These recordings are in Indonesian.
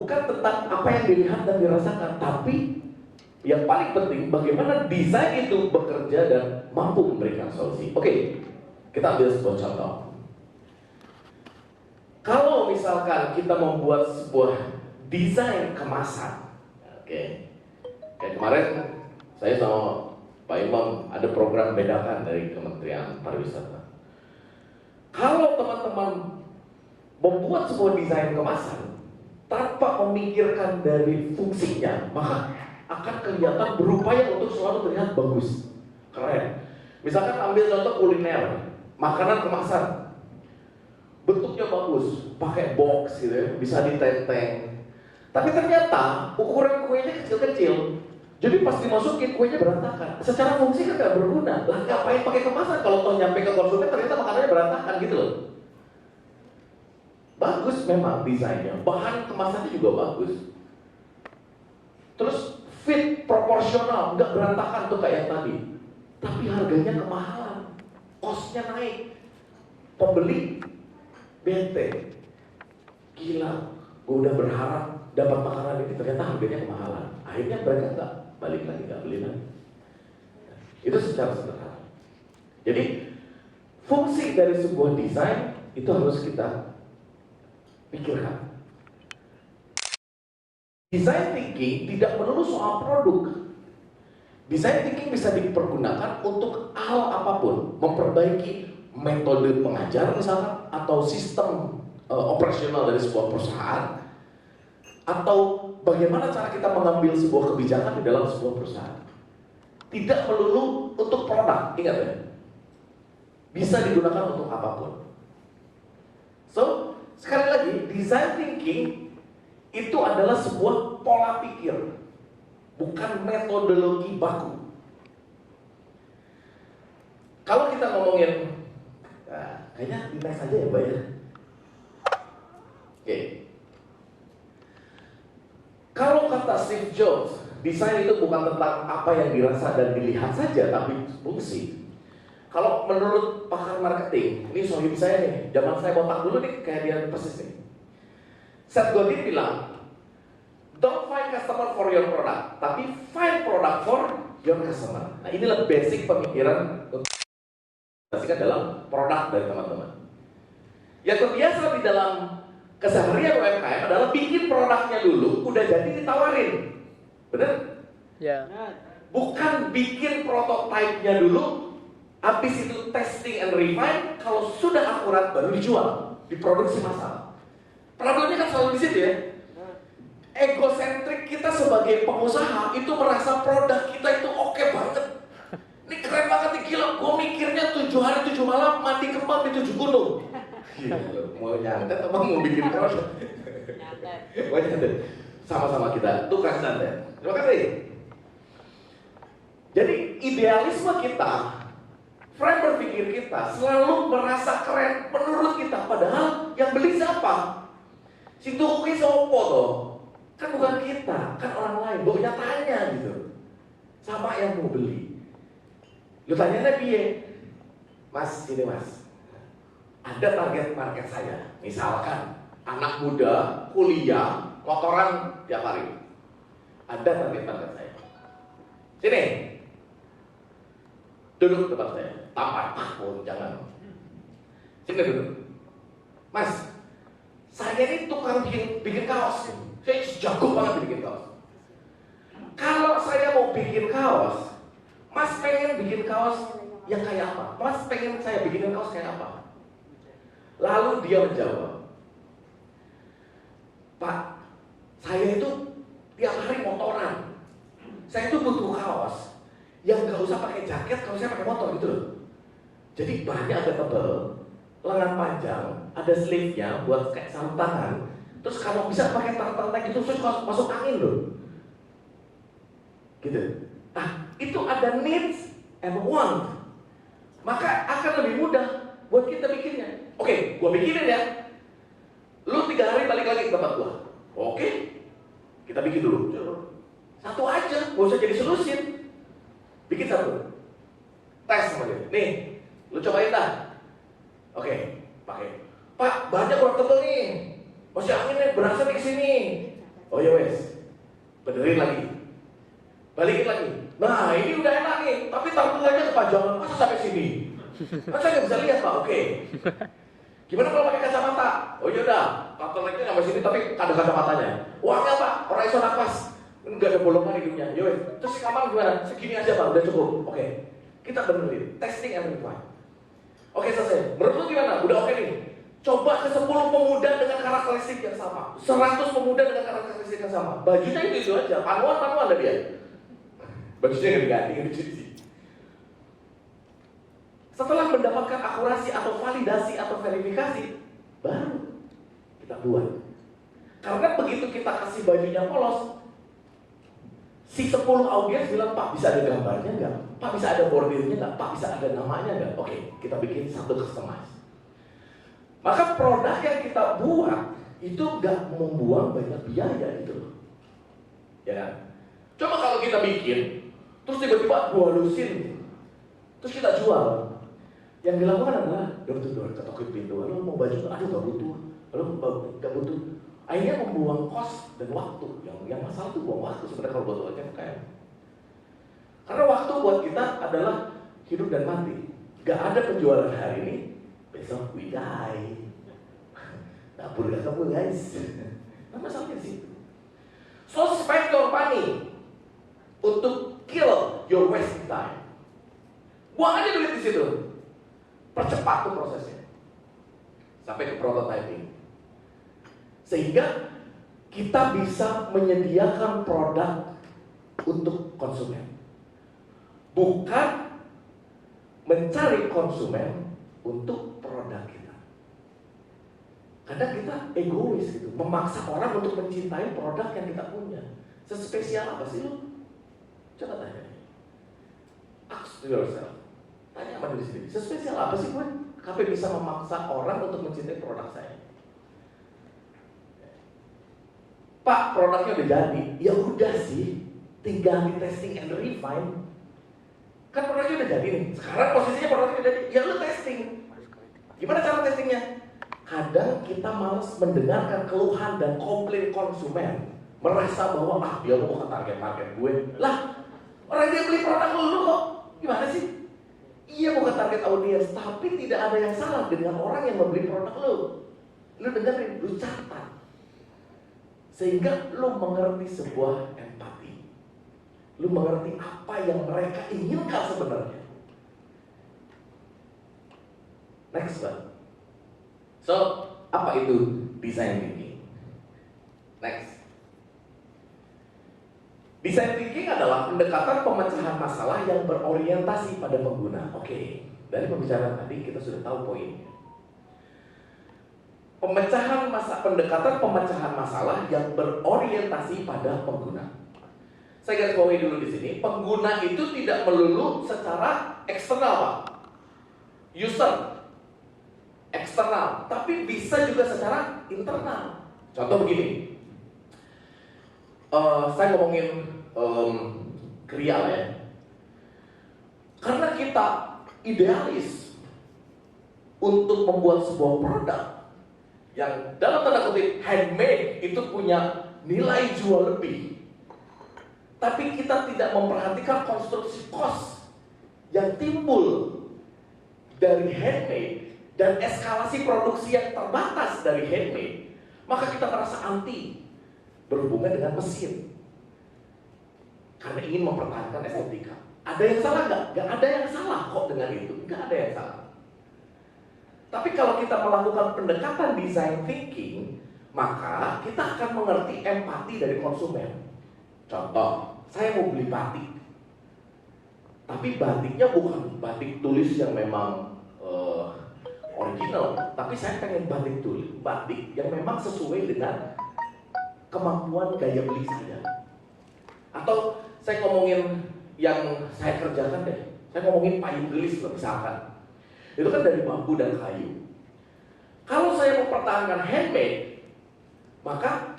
Bukan tentang apa yang dilihat dan dirasakan, tapi yang paling penting bagaimana desain itu bekerja dan mampu memberikan solusi. Oke, kita ambil sebuah contoh. Kalau misalkan kita membuat sebuah desain kemasan, oke, kayak kemarin saya sama Pak Imam ada program bedakan dari Kementerian Pariwisata. Kalau teman-teman membuat sebuah desain kemasan tanpa memikirkan dari fungsinya, maka akan kelihatan berupaya untuk selalu terlihat bagus, keren. Misalkan ambil contoh kuliner, makanan kemasan, bentuknya bagus, pakai box gitu ya, bisa ditenteng. Tapi ternyata ukuran kuenya kecil-kecil, jadi pas dimasukin kuenya berantakan. Secara fungsi kan nggak berguna. Lah ngapain pakai kemasan kalau toh nyampe ke konsumen ternyata makanannya berantakan gitu loh. Bagus memang desainnya, bahan kemasannya juga bagus. Terus fit proporsional, nggak berantakan tuh kayak tadi. Tapi harganya kemahalan, costnya naik. Pembeli bete, gila, gue udah berharap dapat makanan ini ternyata harganya kemahalan. Akhirnya mereka nggak balik lagi, nggak beli lagi. Itu secara sederhana. Jadi fungsi dari sebuah desain itu harus kita pikirkan. Design thinking tidak melulu soal produk. Design thinking bisa dipergunakan untuk hal apapun, memperbaiki metode pengajar misalnya, atau sistem operasional dari sebuah perusahaan, atau bagaimana cara kita mengambil sebuah kebijakan di dalam sebuah perusahaan. Tidak melulu untuk produk, ingat ya. Bisa digunakan untuk apapun. So, sekali lagi, design thinking itu adalah sebuah pola pikir, bukan metodologi baku. Kalau kita ngomongin, nah, kayaknya di next aja ya Mbak ya. Oke. Kalau kata Steve Jobs, desain itu bukan tentang apa yang dirasa dan dilihat saja, tapi fungsi. Kalau menurut pakar marketing, ini sohib saya nih, zaman saya botak dulu nih, kayak dia persis nih. Seth Godin bilang, don't find customer for your product, tapi find product for your customer. Nah inilah basic pemikiran untuk dalam produk dari teman-teman. Yang terbiasa di dalam keseharian UMKM adalah bikin produknya dulu, udah jadi ditawarin. Bener? Ya. Bukan bikin prototipenya dulu, habis itu testing and refine, kalau sudah akurat baru dijual, diproduksi massal. Problemnya kan selalu di situ ya. Egosentrik kita sebagai pengusaha itu merasa produk kita itu oke banget. Ini keren banget nih, gila. Gue mikirnya 7 hari 7 malam mandi kembang di 7 gunung. Gila, mau nyantet apa mau bikin produk? Mau nyantet. Sama-sama kita tukang santet. Terima kasih. Jadi idealisme kita, frame berpikir kita selalu merasa keren menurut kita, padahal yang beli siapa? Si tuku sopo toh? Kan bukan kita, kan orang lain. Boknya tanya gitu, sama yang mau beli. Lu tanyanya piye? Mas, ini mas, ada target market saya. Misalkan anak muda, kuliah, kotoran tiap hari. Ada target market saya. Sini, duduk tempat saya. Tampar, jangan. Sini duduk. Mas, saya ini tukang bikin kaos. Saya jago banget bikin kaos. Kalau saya mau bikin kaos, Mas pengen bikin kaos yang kayak apa? Mas pengen saya bikin kaos kayak apa? Lalu dia menjawab, Pak, saya itu tiap hari motoran. Saya itu butuh kaos yang gak usah pakai jaket kalau saya pakai motor gitu loh. Jadi bahannya agak tebal, lengan panjang, ada sleeve-nya buat kayak sarung tangan. Terus kalau bisa pakai tartan gitu, terus masuk angin loh. Gitu. Nah, itu ada needs and want. Maka akan lebih mudah buat kita bikinnya. Oke, gua bikinin ya. Lu 3 hari balik lagi ke tempat gua. Oke, kita bikin dulu. Satu aja, gak usah jadi solusin. Bikin satu. Tes sama dia. Nih, lu cobain dah. Oke, pakai. Pak, bahannya kurang tebel nih. Masih angin nih, berasa nih kesini. Oh ya wes, benerin lagi, balikin lagi. Nah ini udah enak nih, tapi tampilannya kepanjangan, masa sampai sini? Masa nggak bisa lihat Pak? Oke. Gimana kalau pakai kacamata? Oh ya udah, tampilannya sampai sini tapi ada kacamatanya. Uangnya Pak, orang iso nafas, nggak ada bolongan hidungnya. Yowes, terus kamar gimana? Segini aja Pak, udah cukup. Oke, kita benerin, testing and refine. Oke selesai. Menurut lu gimana? Udah oke nih. Coba ke 10 pemuda dengan karakteristik yang sama, 100 pemuda dengan karakteristik yang sama. Bajunya itu aja, panuan ada dia. Bajunya yang diganti, yang dicuci. Setelah mendapatkan akurasi atau validasi atau verifikasi, baru kita buat. Karena begitu kita kasih bajunya polos, si 10 audiens bilang, Pak bisa ada gambarnya nggak? Pak bisa ada bordirnya nggak? Pak bisa ada namanya nggak? Oke, kita bikin satu customize. Maka produk yang kita buat itu nggak membuang banyak biaya gitu loh, ya kan? Coba kalau kita bikin, terus tiba-tiba gua halusin, terus kita jual, yang dilakukan adalah door-to-door, ketok pintu, lo mau baju, aduh nggak butuh, lo nggak butuh, akhirnya membuang kos dan waktu. Yang masalah itu buang waktu sebenarnya kalau buat UMKM. Karena waktu buat kita adalah hidup dan mati. Gak ada penjualan hari ini, besok we die. Dapur gak kamu guys. Nah masalahnya di situ. So spend your money untuk kill your wasting time. Buang aja duit di situ. Percepat tuh prosesnya sampai ke prototyping, sehingga kita bisa menyediakan produk untuk konsumen, bukan mencari konsumen untuk produk kita. Kadang kita egois gitu, memaksa orang untuk mencintai produk yang kita punya. Sespesial apa sih lu? Coba tanya. Ask yourself. Tanya sama diri sendiri. Sespesial apa sih gue? Sampai bisa memaksa orang untuk mencintai produk saya. Pak, produknya udah jadi. Ya udah sih, tinggal di testing and refine. Kan produknya udah jadi nih. Sekarang posisinya produknya udah jadi. Ya lu testing. Gimana cara testingnya? Kadang kita malas mendengarkan keluhan dan komplain konsumen, merasa bahwa dia mau ke target market gue. Lah, orang dia beli produk lu kok. Gimana sih? Iya bukan target audiens, tapi tidak ada yang salah dengan orang yang membeli produk lu. Lu dengerin, lu catat, sehingga lu mengerti sebuah empati. Lu mengerti apa yang mereka inginkan sebenarnya. Next one. So, apa itu design thinking? Next. Design thinking adalah pendekatan pemecahan masalah yang berorientasi pada pengguna. Oke, dari pembicaraan tadi kita sudah tahu poinnya. Pendekatan pemecahan masalah yang berorientasi pada pengguna. Saya garis bawahi dulu di sini, pengguna itu tidak melulu secara eksternal, Pak. User eksternal, tapi bisa juga secara internal. Contoh begini. Saya ngomongin kriya ya. Karena kita idealis untuk membuat sebuah produk yang dalam tanda kutip handmade itu punya nilai jual lebih, tapi kita tidak memperhatikan konstruksi cost yang timbul dari handmade dan eskalasi produksi yang terbatas dari handmade, maka kita merasa anti berhubungan dengan mesin karena ingin mempertahankan estetika. Ada yang salah nggak? Nggak ada yang salah kok dengan itu. Nggak ada yang salah. Tapi kalau kita melakukan pendekatan design thinking, maka kita akan mengerti empati dari konsumen. Contoh, saya mau beli batik, tapi batiknya bukan batik tulis yang memang original, tapi saya pengen batik yang memang sesuai dengan kemampuan gaya beli saya. Atau saya ngomongin yang saya kerjakan deh, saya ngomongin payung gelis misalkan, itu kan dari bambu dan kayu. Kalau saya mempertahankan handmade, maka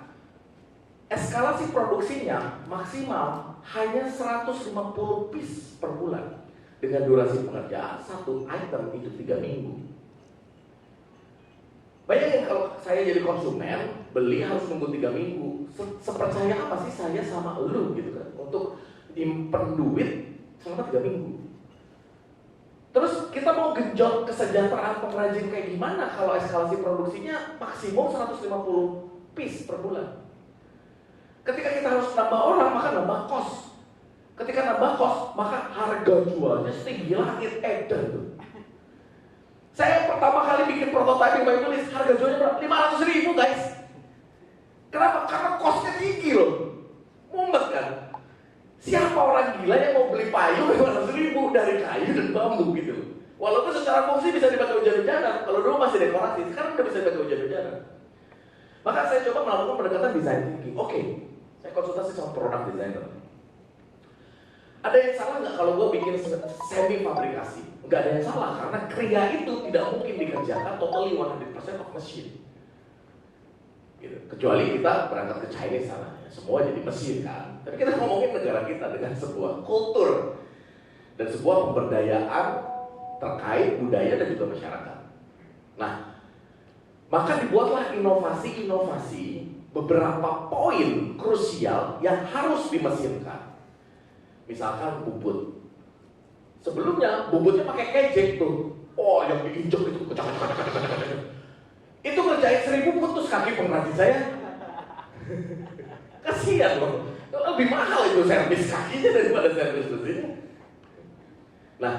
eskalasi produksinya maksimal hanya 150 piece per bulan, dengan durasi pengerjaan satu item itu 3 minggu. Bayangin kalau saya jadi konsumen, beli harus nunggu 3 minggu. Sepercaya apa sih saya sama lu gitu kan, untuk nyimpen duit selama 3 minggu. Terus kita mau genjot kesejahteraan pengrajin kayak gimana kalau eskalasi produksinya maksimum 150 piece per bulan. Ketika kita harus nambah orang, maka nambah kos. Ketika nambah kos, maka harga jualnya setinggi langit, edan tuh. Saya pertama kali bikin prototyping by tulis, harga jualnya berapa? 500.000 guys. Kenapa? Karena kosnya tinggi loh. Mumet kan? Siapa orang gila yang mau beli payung 500.000 dari kayu dan bambu gitu. Walaupun secara fungsi bisa dipakai hujan-hujanan. Kalau dulu masih dekorasi, sekarang udah bisa dipakai hujan-hujanan. Maka saya coba melakukan pendekatan design thinking. Oke, saya konsultasi sama product designer. Ada yang salah nggak kalau gue bikin semi fabrikasi? Nggak ada yang salah, karena kriya itu tidak mungkin dikerjakan totally 100% of machine. Gitu. Kecuali kita berangkat ke China sana, ya, semua jadi mesin kan. Tapi kita ngomongin negara kita dengan sebuah kultur dan sebuah pemberdayaan terkait budaya dan juga masyarakat. Nah, maka dibuatlah inovasi-inovasi beberapa poin krusial yang harus dimesinkan. Misalkan bubut. Sebelumnya bubutnya pakai kejek tuh. Oh, yang diinjek itu kecak-kecak. Itu ngerjain 1000 putus kaki pengrajin saya. Kasihan loh. Lebih mahal itu servis kakinya daripada servis mesinnya. Nah,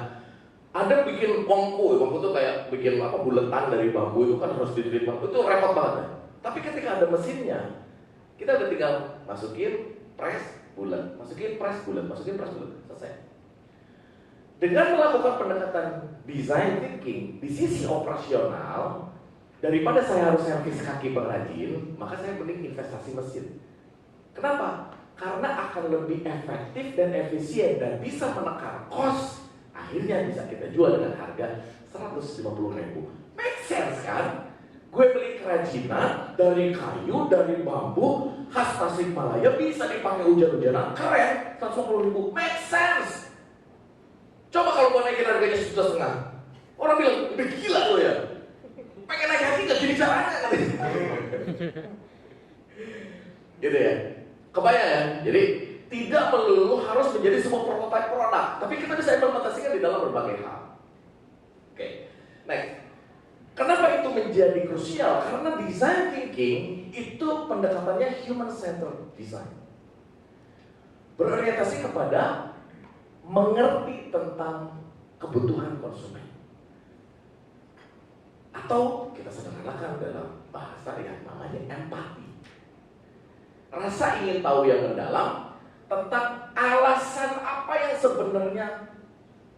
ada bikin wongku itu kayak bikin buletan dari bambu itu kan harus dijepit bambu, itu repot banget. Tapi ketika ada mesinnya, kita udah tinggal masukin press bulat, masukin press bulat, masukin press bulat, selesai. Dengan melakukan pendekatan design thinking di sisi operasional, daripada saya harus servis kaki pengrajin, maka saya mending investasi mesin. Kenapa? Karena akan lebih efektif dan efisien dan bisa menekan cost. Akhirnya bisa kita jual dengan harga 150.000. Make sense kan? Gue beli kerajinan dari kayu, dari bambu, khas Tasikmalaya, bisa dipakai hujan-hujanan, keren, 150.000. Make sense. Coba kalau gue naikin harganya 1,5 juta, orang bilang, udah gila lo ya. Pengen naik hati gak gini caranya kan? Gitu ya. Kebayang ya? Jadi tidak melulu harus menjadi sebuah prototipe produk, tapi kita bisa implementasikan di dalam berbagai hal. Oke, next. Kenapa itu menjadi krusial? Karena design thinking itu pendekatannya human-centered design. Berorientasi kepada mengerti tentang kebutuhan konsumen. Atau kita sederhanakan dalam bahasa yang namanya empati. Rasa ingin tahu yang mendalam tentang alasan apa yang sebenarnya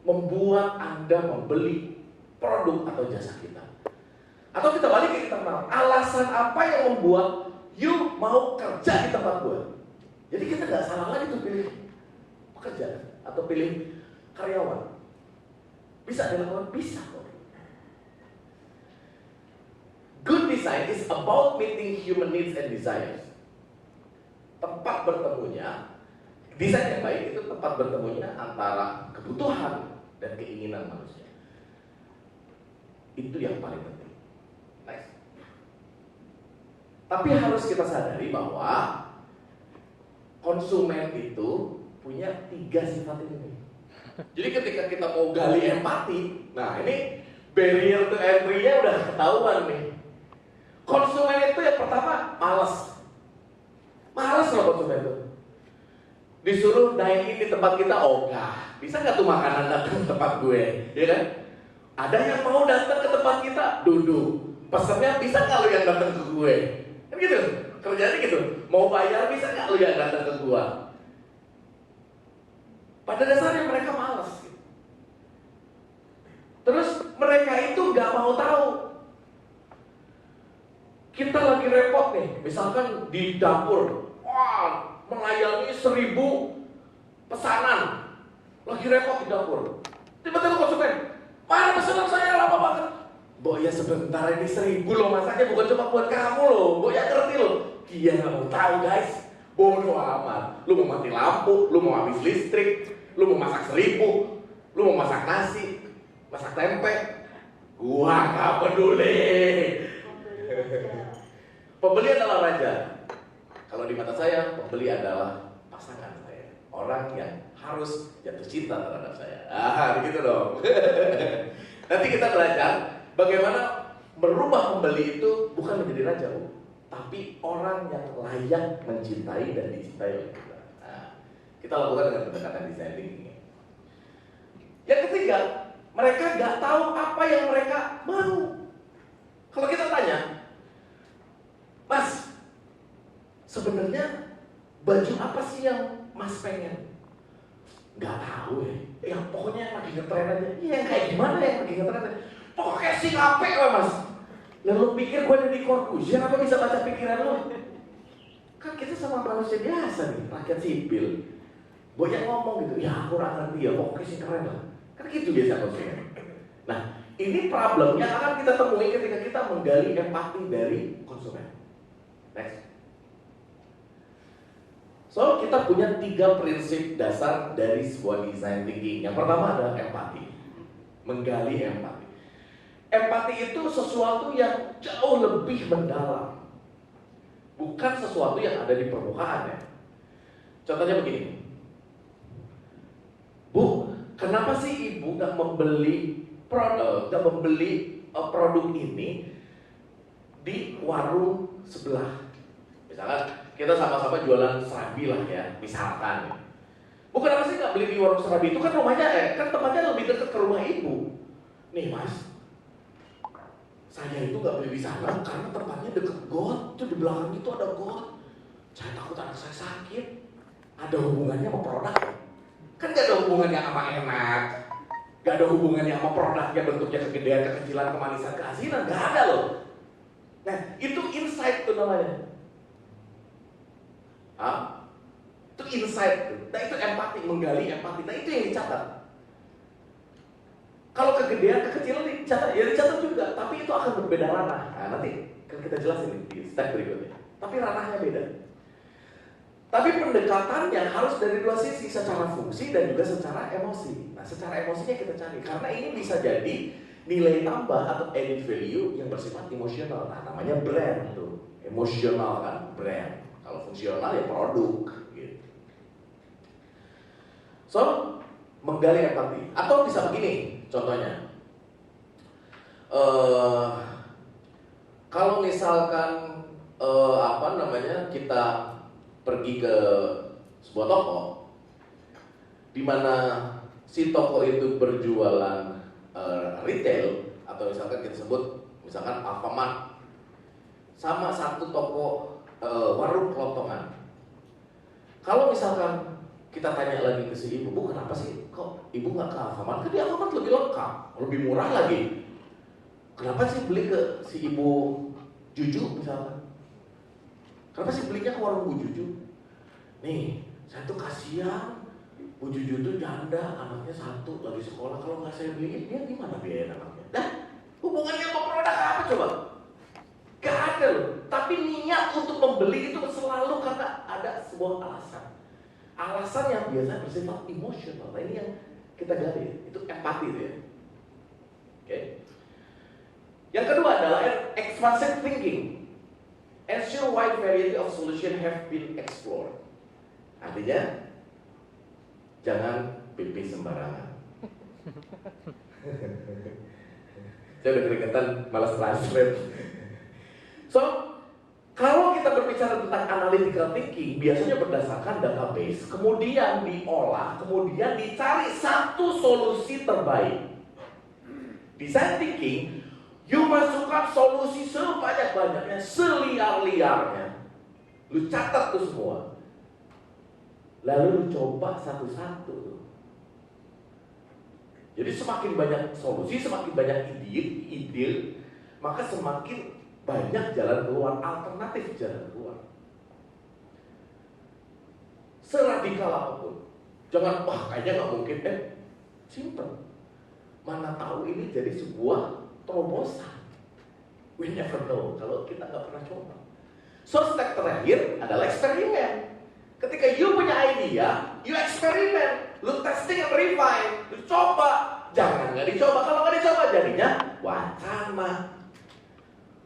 membuat Anda membeli produk atau jasa kita. Atau kita balik ke kita kenal, alasan apa yang membuat you mau kerja di tempat gue. Jadi kita nggak salah lagi tuh pilih pekerjaan atau pilih karyawan. Bisa dilakukan? Bisa kok. Good design is about meeting human needs and desires. Tempat bertemunya, desain yang baik itu tempat bertemunya antara kebutuhan dan keinginan manusia. Itu yang paling penting. Next. Tapi harus kita sadari bahwa konsumen itu punya 3 sifat ini. Jadi ketika kita mau gali empati, nah ini barrier to entry-nya udah ketahuan nih. Konsumen itu yang pertama malas. Malas loh konsumen itu. Disuruh dine in di tempat kita, ogah. Bisa nggak tuh makanan datang ke tempat gue, ya kan? Ada yang mau datang ke tempat kita, duduk. Pesannya bisa nggak lo yang datang ke gue? Kan gitu, kerjanya gitu. Mau bayar bisa nggak lo yang datang ke gue? Pada dasarnya mereka malas. Gitu. Terus mereka itu nggak mau tahu. Kita lagi repot nih, misalkan di dapur, wah, melayani 1000 pesanan, lagi repot di dapur. Tiba-tiba konsumen, mana pesanan saya lama banget. Bo ya sebentar, ini 1000 loh, masaknya bukan cuma buat kamu loh. Bo ya ngerti loh. Dia nggak mau tahu guys, bodoh amat. Lu mau mati lampu, lu mau habis listrik, lu mau masak 1000, lu mau masak nasi, masak tempe. Gua nggak peduli. Pembeli adalah raja. Kalau di mata saya, pembeli adalah pasangan saya. Orang yang harus jatuh cinta terhadap saya. Begitu dong. Nanti kita belajar bagaimana merubah pembeli itu bukan menjadi raja, tapi orang yang layak mencintai dan dicintai oleh kita. Kita lakukan dengan pendekatan design thinking. Yang ketiga, mereka nggak tahu apa yang mereka mau. Kalau kita tanya, Mas, sebenarnya baju apa sih yang Mas pengen? Nggak tahu ya. Ya pokoknya yang lagi ngetren aja. Iya, yang kayak gimana yang lagi ngetren aja? Pokoknya sih ngape Mas. Lalu pikir gue ada di Corbusier apa bisa baca pikiran lo? Kan kita sama manusia biasa nih, rakyat sipil. Banyak ngomong gitu, ya aku kurang ngerti ya, pokoknya sih keren lah. Kan gitu biasa konsumen. Nah, ini problemnya akan kita temui ketika kita menggali empati dari konsumen. Next. So, kita punya 3 prinsip dasar dari sebuah design thinking. Yang pertama adalah empati. Menggali empati. Empati itu sesuatu yang jauh lebih mendalam. Bukan sesuatu yang ada di permukaan ya. Contohnya begini. Bu, kenapa sih ibu nggak membeli produk ini di warung sebelah? Misalkan kita sama-sama jualan serabi lah ya, misalkan. Bu, kenapa sih nggak beli di warung serabi? Itu kan rumahnya kan tempatnya lebih dekat ke rumah ibu. Nih Mas, saya itu nggak beli di sana karena tempatnya dekat got. Tuh di belakang itu ada got. Saya takut anak saya sakit. Ada hubungannya sama produk? Kan gak ada hubungannya sama enak, gak ada hubungannya sama produknya bentuknya kegedean, kekecilan, kemanisan, keasinan, gak ada loh. Nah, itu insight tuh namanya. Itu insight tuh. Nah, itu empati, menggali empati. Nah, itu yang dicatat. Kalau kegedean, kekecilan dicatat, ya dicatat juga, tapi itu akan berbeda ranah. Nah, nanti kan kita jelasin di step berikutnya. Tapi ranahnya beda. Tapi pendekatannya harus dari 2 sisi, secara fungsi dan juga secara emosi. Nah, secara emosinya kita cari, karena ini bisa jadi nilai tambah atau added value yang bersifat emosional. Nah, namanya brand tuh, emosional kan, brand. Kalau fungsional ya produk. Gitu. So, menggali empati. Atau bisa begini, contohnya. Kalau misalkan kita pergi ke sebuah toko di mana si toko itu berjualan retail, atau misalkan kita sebut misalkan Alfamart, sama satu toko warung kelontongan. Kalau misalkan kita tanya lagi ke si ibu, Bu, kenapa sih kok ibu nggak ke Alfamart? Kan di Alfamart lebih lengkap, lebih murah lagi. Kenapa sih beli ke si ibu Juju misalkan? Kenapa sih belinya ke warung Bu Juju? Nih, saya tuh kasihan, Bu Juju tuh janda, anaknya 1 lagi sekolah. Kalau nggak saya beliin, dia gimana biayain anaknya? Dah, hubungannya sama produk apa coba? Gak ada loh. Tapi niat untuk membeli itu selalu karena ada sebuah alasan. Alasan yang biasanya bersifat emosional. Nah, ini yang kita gali, itu empati itu ya. Oke. Yang kedua adalah expansive thinking. Ensure wide variety of solution have been explored. Artinya, jangan pipis sembarangan. Saya udah keringetan, malas translate. So, kalau kita berbicara tentang analytical thinking, biasanya berdasarkan database, kemudian diolah, kemudian dicari satu solusi terbaik. Design thinking, you masukkan solusi sebanyak-banyaknya, seliar-liarnya. Lu catat tuh semua. Lalu lu coba satu-satu. Jadi semakin banyak solusi, semakin banyak ide, maka semakin banyak jalan keluar, alternatif jalan keluar. Seradikal apapun. Jangan, wah kayaknya nggak mungkin. Simple. Mana tahu ini jadi sebuah terobosan. We never know kalau kita nggak pernah coba. So, step terakhir adalah eksperimen. Ketika you punya idea, you eksperimen, lu testing and refine, lu coba. Jangan nggak dicoba. Kalau nggak dicoba jadinya wacana.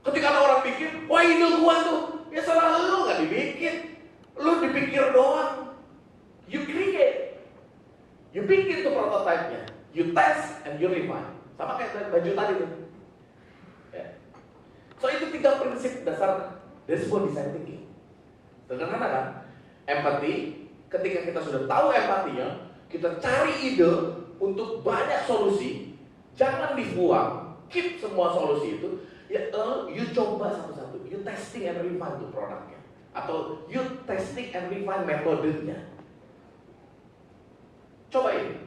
Ketika ada orang bikin, wah ide gua tuh, ya salah lu, nggak dibikin. Lu dipikir doang. You create. You bikin tuh prototype-nya. You test and you refine. Sama kayak baju tadi tuh. Ya. So itu 3 prinsip dasar dari sebuah design thinking. Sederhana kan? Empati. Ketika kita sudah tahu empatinya, kita cari ide untuk banyak solusi. Jangan dibuang. Keep semua solusi itu. Ya, lalu you coba satu-satu. You testing and refine tuh produknya. Atau you testing and refine metodenya. Cobain.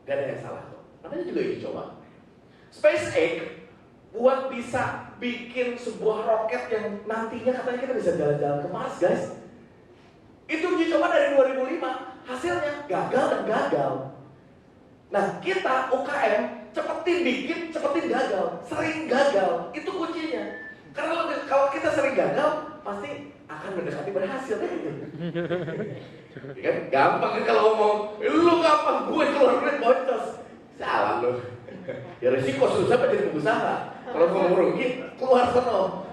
Gak ada yang salah tuh. Namanya juga uji coba. SpaceX buat bisa bikin sebuah roket yang nantinya katanya kita bisa jalan-jalan ke Mars, guys. Itu uji coba dari 2005. Hasilnya gagal dan gagal. Nah, kita UKM cepetin bikin, cepetin gagal. Sering gagal. Itu kuncinya. Karena kalau kita sering gagal, pasti akan mendekati berhasil kan gitu. Ya kan gampang kan kalau ngomong, lu gampang, gue keluar duit boncos. Salah lu. Ya resiko susah jadi pengusaha. Kalau mau merugi, keluar sono.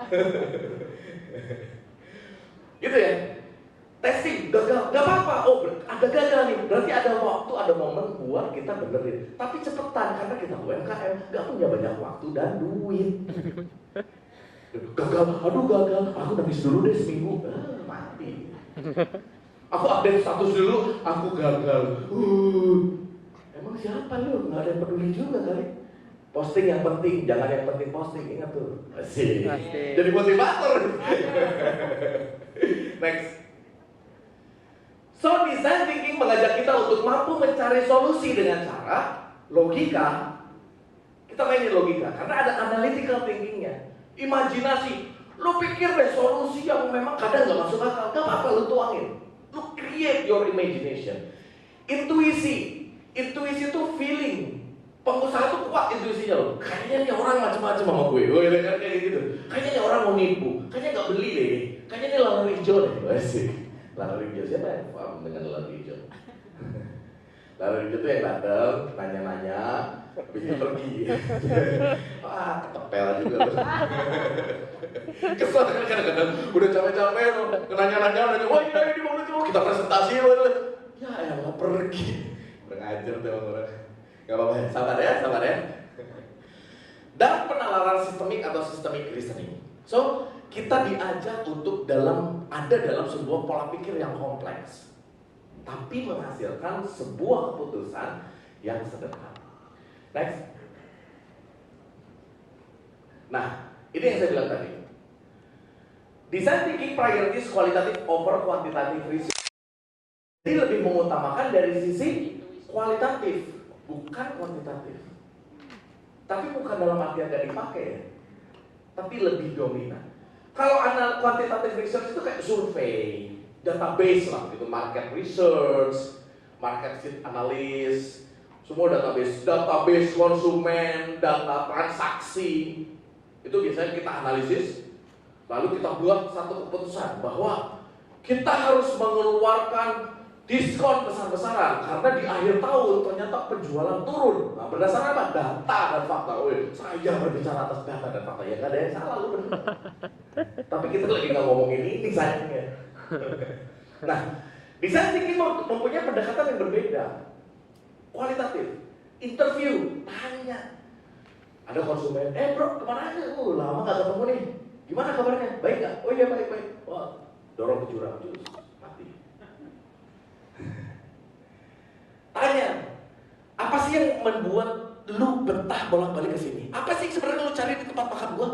Gitu ya. Testing, gagal, gak apa-apa. Oh, ada gagal nih. Berarti ada waktu, ada momen buat kita benerin. Tapi cepetan, karena kita UMKM gak punya banyak waktu dan duit. Gagal, aduh gagal. Aku nangis dulu deh seminggu. Mati. Aku update status dulu, aku gagal. Emang siapa lu? Gak ada yang peduli juga kali. Posting yang penting, jangan yang penting posting. Ingat tuh. Asik. Jadi motivator. Next. So, design thinking mengajak kita untuk mampu mencari solusi dengan cara logika. Kita mainin logika, karena ada analytical thinkingnya. Imajinasi. Lu pikir deh solusi yang memang kadang gak masuk akal. Gak apa-apa, lu tuangin. Lu create your imagination. Intuisi. Intuisi itu feeling. Pengusaha tuh kuat intuisinya loh. Kayaknya nih orang macam-macam sama gue. Oh, ya kan kayak gitu. Kayaknya nih orang mau nipu. Kayaknya gak beli deh. Kayaknya nih lawan hijau deh. Asik. Lalu hijau siapa yang paham dengan lalu hijau? Lalu hijau itu yang datang, nanya-nanya, habis itu pergi. Wah, ketepel juga loh. Kesel kan kadang-kadang udah capek-capek loh, nanya-nanya, wah ini mau lucu, kita presentasi loh. Ya elah pergi. Udah ngajar tuh orang. Gak apa-apa, sabar ya. Dan penalaran sistemik atau systemic reasoning. So, kita diajak untuk ada dalam sebuah pola pikir yang kompleks, tapi menghasilkan sebuah keputusan yang sederhana. Next. Nah, ini yang saya bilang tadi. Design thinking priorities qualitative over quantitative research. Jadi lebih mengutamakan dari sisi kualitatif, bukan kuantitatif. Tapi bukan dalam artian gak dipakai ya, tapi lebih dominan. Kalau quantitative research itu kayak survei, database lah, gitu, market research, market fit analysis, semua database konsumen, data transaksi, itu biasanya kita analisis, lalu kita buat satu keputusan bahwa kita harus mengeluarkan diskon besar-besaran karena di akhir tahun ternyata penjualan turun. Nah, berdasarkan apa? Data dan fakta. Saya berbicara atas data dan fakta. Ya gak ada yang salah, lu benar. Tapi kita lagi nggak ngomongin ini sayangnya. Nah, design thinking mempunyai pendekatan yang berbeda. Kualitatif, interview, tanya. Ada konsumen, bro, kemana aja? Lama gak ketemu nih. Gimana kabarnya? Baik gak? Oh iya baik. Wah, dorong ke jurang, mati. Tanya, apa sih yang membuat lu betah bolak-balik ke sini? Apa sih sebenarnya lu cari di tempat makan gua?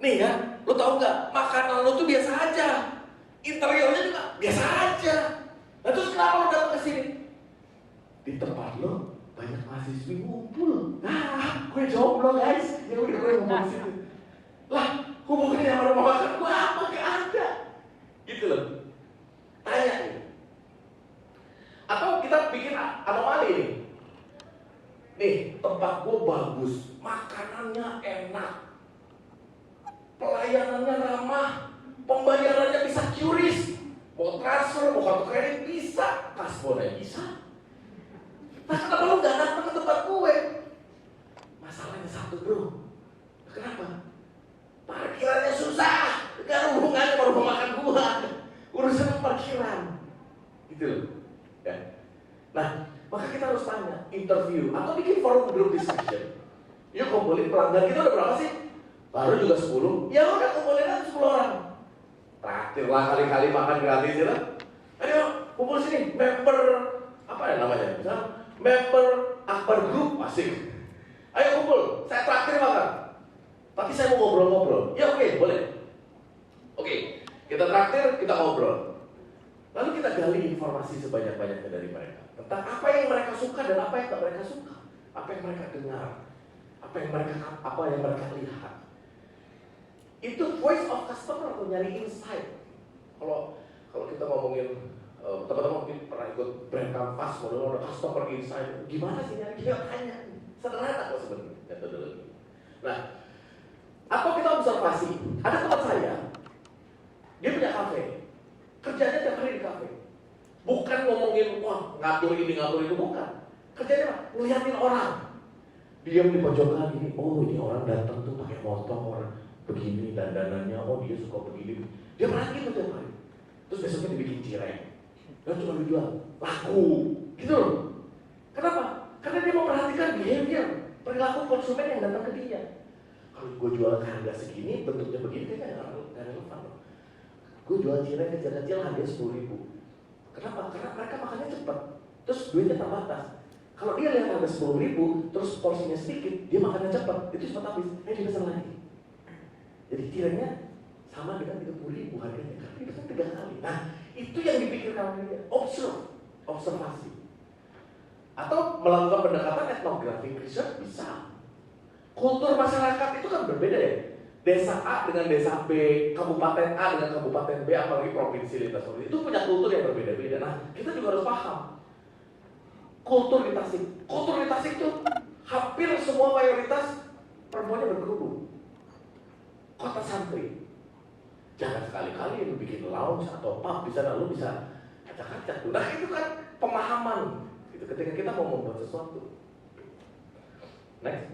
Nih ya, lu tahu nggak? Makanan lu tuh biasa aja, interiornya juga biasa aja. Nah terus kenapa lu datang ke sini? Di tempat lu banyak mahasiswi ngumpul. Nah, gue jomblo guys. Ya udah gue ngomong situ. Lah, hubungannya sama rumah makan gua apa? Gak ada. Gitu loh. Tanya nih. Atau kita bikin anomali nih. Nih, tempat gua bagus, makanannya enak, pelayanannya ramah, pembayarannya bisa QRIS, mau transfer, mau kartu kredit bisa, kasbonnya bisa. Nah kenapa lu gak datang ke tempat gue? Masalahnya satu bro, parkiran, gitu loh. Ya. Nah, maka kita harus tanya, interview atau bikin forum group discussion. Yuk kumpulin pelanggan kita udah berapa sih? Baru juga 10. Ya udah kumpulin aja 10 orang. Traktir lah kali-kali makan gratis ya. Ayo kumpul sini, member apa ya namanya? Misalnya member Akbar Group, asik. Ayo kumpul, saya traktir makan. Tapi saya mau ngobrol-ngobrol. Ya oke, boleh. Oke, kita traktir, kita ngobrol. Lalu kita gali informasi sebanyak-banyaknya dari mereka tentang apa yang mereka suka dan apa yang tak mereka suka, apa yang mereka dengar, apa yang mereka lihat. Itu voice of customer tuh, nyari insight. Kalau kita ngomongin teman-teman mungkin pernah ikut brand canvas, model customer insight, gimana sih nyari? Kita tanya, sederhana kok sebenarnya metodologi. Nah, atau kita observasi, ada teman saya, dia punya kafe, kerjanya tiap hari di kafe, bukan ngomongin wah ngatur ini ngatur itu, bukan. Kerjanya apa? Ngeliatin orang, diam di pojokan ini, oh ini orang datang tuh pakai motor begini dandanannya, oh dia suka begini, dia perhatiin tuh tiap hari. Terus besoknya dibikin cireng, dan cuma dijual, laku, gitu loh. Kenapa? Karena dia memperhatikan behavior, perilaku konsumen yang datang ke dia. Kalau gue jual harga segini, bentuknya begini, kayaknya nggak relevan loh. Gue jual cireng kecil-kecil harga 10.000. Kenapa? Karena mereka makannya cepat, terus duitnya terbatas. Kalau dia lihat harga 10.000, terus porsinya sedikit, dia makannya cepat, itu cepat habis, dia pesan lagi. Jadi cirengnya sama dengan 30.000 harganya, tapi pesan 3 kali. Nah, itu yang dipikirkan dia, observasi. Atau melakukan pendekatan etnographic research bisa. Kultur masyarakat itu kan berbeda ya. Desa A dengan desa B, kabupaten A dengan kabupaten B, apalagi provinsi lintas provinsi, itu punya kultur yang berbeda-beda. Nah, kita juga harus paham kultur di Tasik. Kultur di Tasik itu hampir semua mayoritas perempuannya berkerudung. Kota santri. Jangan sekali-kali lu bikin lounge atau pub di sana, lu bisa acak-acak. Nah, itu kan pemahaman. Itu ketika kita mau membuat sesuatu. Next.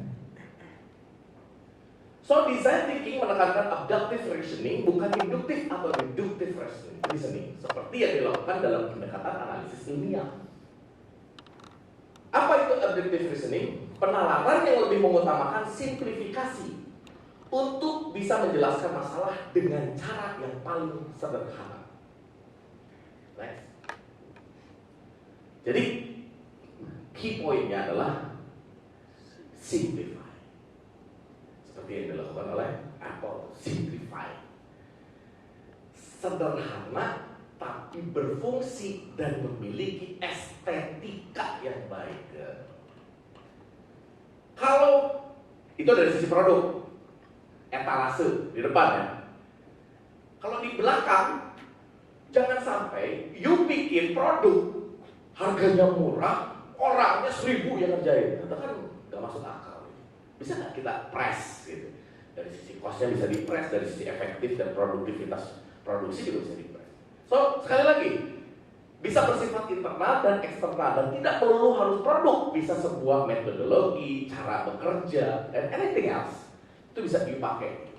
So, design thinking menekankan abductive reasoning, bukan inductive atau deductive reasoning, seperti yang dilakukan dalam pendekatan analisis ilmiah. Apa itu abductive reasoning? Penalaran yang lebih mengutamakan simplifikasi untuk bisa menjelaskan masalah dengan cara yang paling sederhana. Next. Jadi, key point-nya adalah simplify. Seperti yang dilakukan oleh Apple, simplify. Sederhana tapi berfungsi dan memiliki estetika yang baik. Kalau itu dari sisi produk, etalase di depan ya. Kalau di belakang, jangan sampai you bikin produk harganya murah, orangnya 1.000 yang ngerjain. Itu kan gak masuk akal. Bisa nggak kita press gitu? Dari sisi costnya bisa di press, dari sisi efektif dan produktivitas produksi juga bisa di press. So, sekali lagi, bisa bersifat internal dan eksternal, dan tidak perlu harus produk, bisa sebuah metodologi, cara bekerja, dan anything else itu bisa dipakai.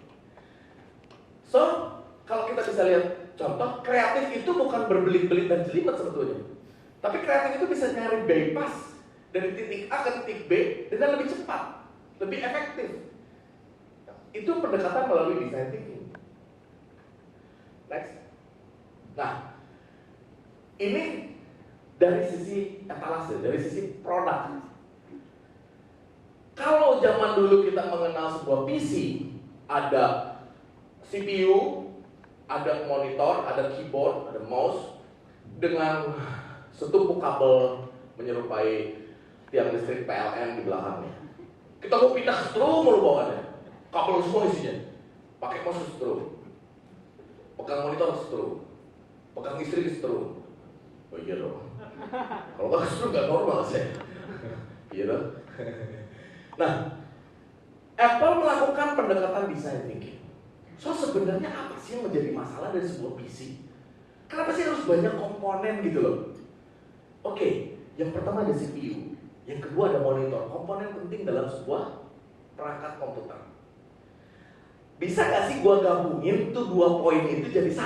So, kalau kita bisa lihat contoh, kreatif itu bukan berbelit-belit dan jelimet sebetulnya, tapi kreatif itu bisa nyari bypass dari titik A ke titik B dengan lebih cepat, lebih efektif. Itu pendekatan melalui design thinking. Next. Nah, ini dari sisi etalase, dari sisi produk. Kalau zaman dulu kita mengenal sebuah PC, ada CPU, ada monitor, ada keyboard, ada mouse, dengan setumpuk kabel menyerupai tiang listrik PLN di belakangnya. Kita mau pindah strum mulu bawaannya, kabel semua isinya, pakai mouse strum, pegang monitor strum, pegang listrik strum. Oh iya dong, kalau nggak strum nggak normal sih. Iya dong. Nah, Apple melakukan pendekatan design thinking. So sebenarnya apa sih yang menjadi masalah dari sebuah PC? Kenapa sih harus banyak komponen gitu loh? Oke, yang pertama ada CPU, yang kedua ada monitor, komponen penting dalam sebuah perangkat komputer. Bisa nggak sih gua gabungin tuh 2 poin itu jadi 1?